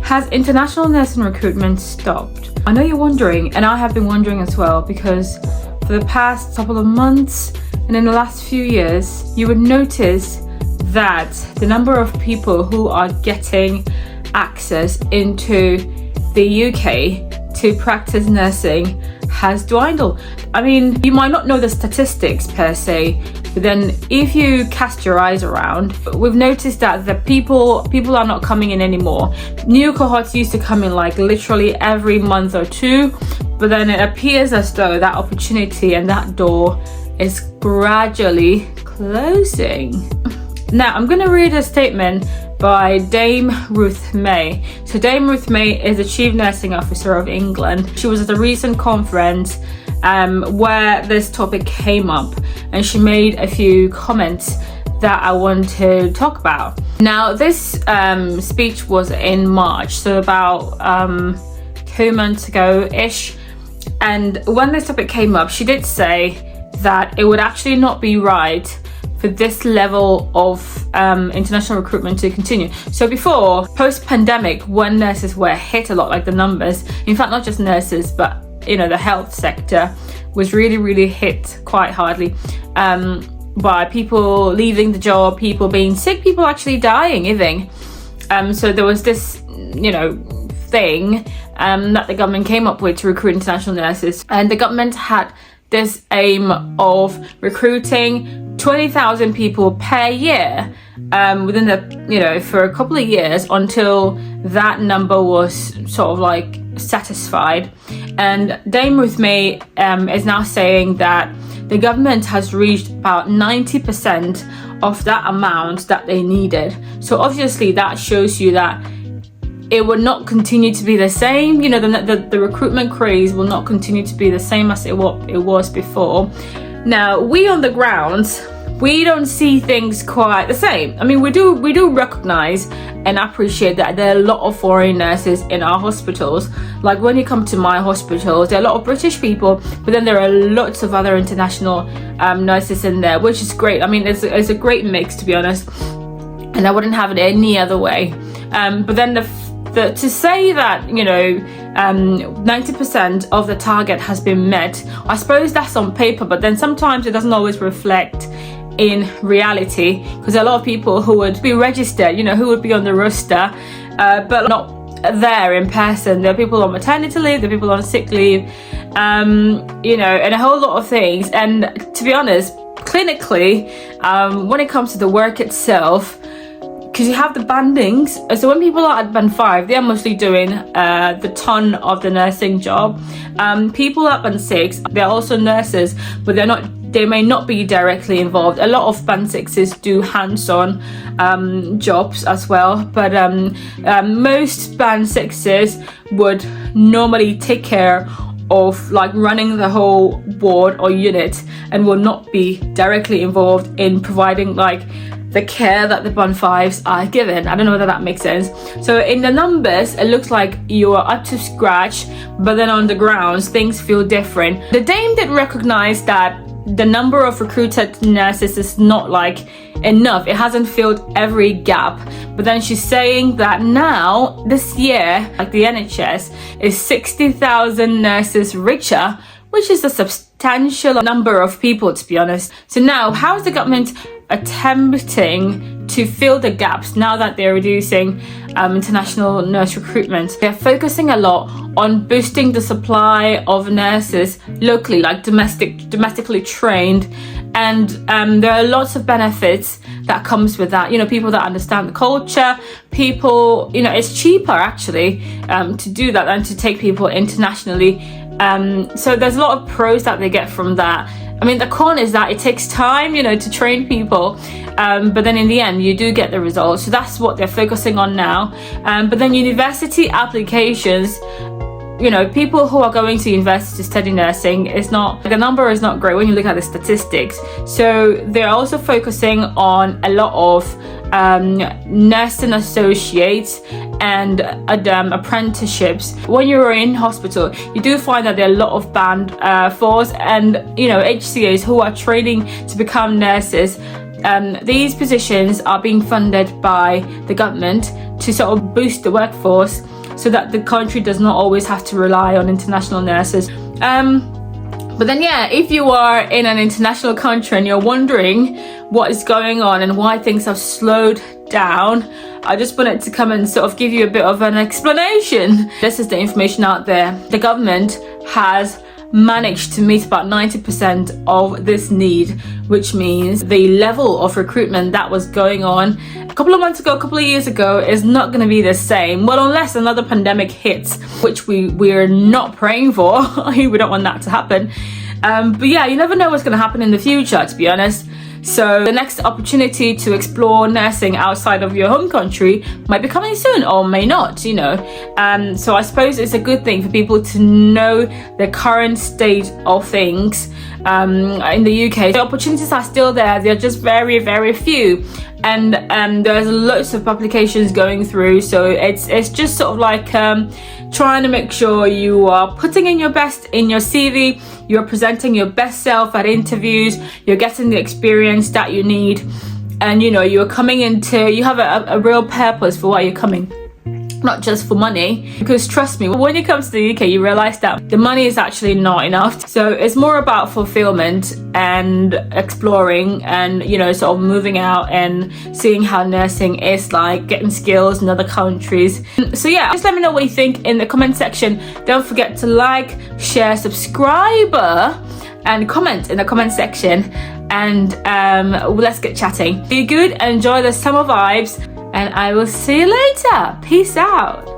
Has international nursing recruitment stopped? I know you're wondering, and I have been wondering as well, because for the past couple of months and in the last few years, you would notice that the number of people who are getting access into the UK to practice nursing has dwindled. I mean, you might not know the statistics per se, but then if you cast your eyes around, we've noticed that the people are not coming in anymore. New cohorts used to come in like literally every month or two, but then it appears as though that opportunity and that door is gradually closing. Now, I'm going to read a statement by Dame Ruth May. So Dame Ruth May is the Chief Nursing Officer of England. She was at a recent conference where this topic came up, and she made a few comments that I want to talk about. Now, this speech was in March, so about 2 months ago-ish. And when this topic came up, she did say that it would actually not be right for this level of international recruitment to continue. So before, post-pandemic, when nurses were hit a lot, like the numbers, in fact, not just nurses, but the health sector was really hit quite hardly by people leaving the job, people being sick, people actually dying even. So there was this, thing that the government came up with to recruit international nurses, and the government had this aim of recruiting 20,000 people per year within the, for a couple of years until that number was sort of like satisfied. And Dame Ruth May is now saying that the government has reached about 90% of that amount that they needed. So obviously that shows you that it will not continue to be the same. The recruitment craze will not continue to be the same as it was before. Now, we on the ground, we don't see things quite the same. I mean, we do recognize and appreciate that there are a lot of foreign nurses in our hospitals. Like when you come to my hospitals, there are a lot of British people, but then there are lots of other international nurses in there, which is great. I mean, it's a great mix, to be honest, and I wouldn't have it any other way. But then to say that 90% of the target has been met, I suppose that's on paper, but then sometimes it doesn't always reflect in reality, because a lot of people who would be registered, who would be on the roster, but not there in person. There are people on maternity leave, there are people on sick leave, and a whole lot of things. And to be honest, clinically, when it comes to the work itself, because you have the bandings, so when people are at band 5, they're mostly doing the ton of the nursing job. People at band 6, they're also nurses, but they may not be directly involved. A lot of band 6s do hands-on jobs as well, but most band 6s would normally take care of like running the whole ward or unit and will not be directly involved in providing like the care that the band 5s are given. I don't know whether that makes sense. So in the numbers, it looks like you are up to scratch, but then on the grounds, things feel different. The Dame did recognize that the number of recruited nurses is not like enough. It hasn't filled every gap. But then she's saying that now, this year, like the NHS is 60,000 nurses richer, which is a substantial number of people, to be honest. So now, how is the government attempting to fill the gaps now that they're reducing international nurse recruitment? They're focusing a lot on boosting the supply of nurses locally, like domestically trained, and there are lots of benefits that comes with that. People that understand the culture, people, it's cheaper actually to do that than to take people internationally. So there's a lot of pros that they get from that. I mean, the con is that it takes time, to train people, but then in the end, you do get the results. So that's what they're focusing on now. But then university applications, people who are going to university to study nursing, the number is not great when you look at the statistics. So they're also focusing on a lot of nursing associates and apprenticeships. When you're in hospital, you do find that there are a lot of band 4s and HCAs who are training to become nurses. These positions are being funded by the government to sort of boost the workforce, so that the country does not always have to rely on international nurses. But then, yeah, if you are in an international country and you're wondering what is going on and why things have slowed down, I just wanted to come and sort of give you a bit of an explanation. This is the information out there. The government has managed to meet about 90% of this need, which means the level of recruitment that was going on a couple of months ago, a couple of years ago, is not going to be the same. Well, unless another pandemic hits, which we're not praying for. We don't want that to happen. But yeah, you never know what's going to happen in the future, to be honest. So the next opportunity to explore nursing outside of your home country might be coming soon, or may not, you know. So I suppose it's a good thing for people to know the current state of things in the UK. The opportunities are still there, they're just very, very few. And there's lots of applications going through, so it's just sort of like trying to make sure you are putting in your best in your CV, you're presenting your best self at interviews, you're getting the experience that you need, and you know, you're coming into, you have a real purpose for why you're coming, not just for money. Because trust me, when you come to the UK, you realize that the money is actually not enough. So it's more about fulfillment and exploring and, you know, sort of moving out and seeing how nursing is like, getting skills in other countries. So yeah, just let me know what you think in the comment section. Don't forget to like, share, subscribe, and comment in the comment section. And let's get chatting. Be good, enjoy the summer vibes, and I will see you later. Peace out.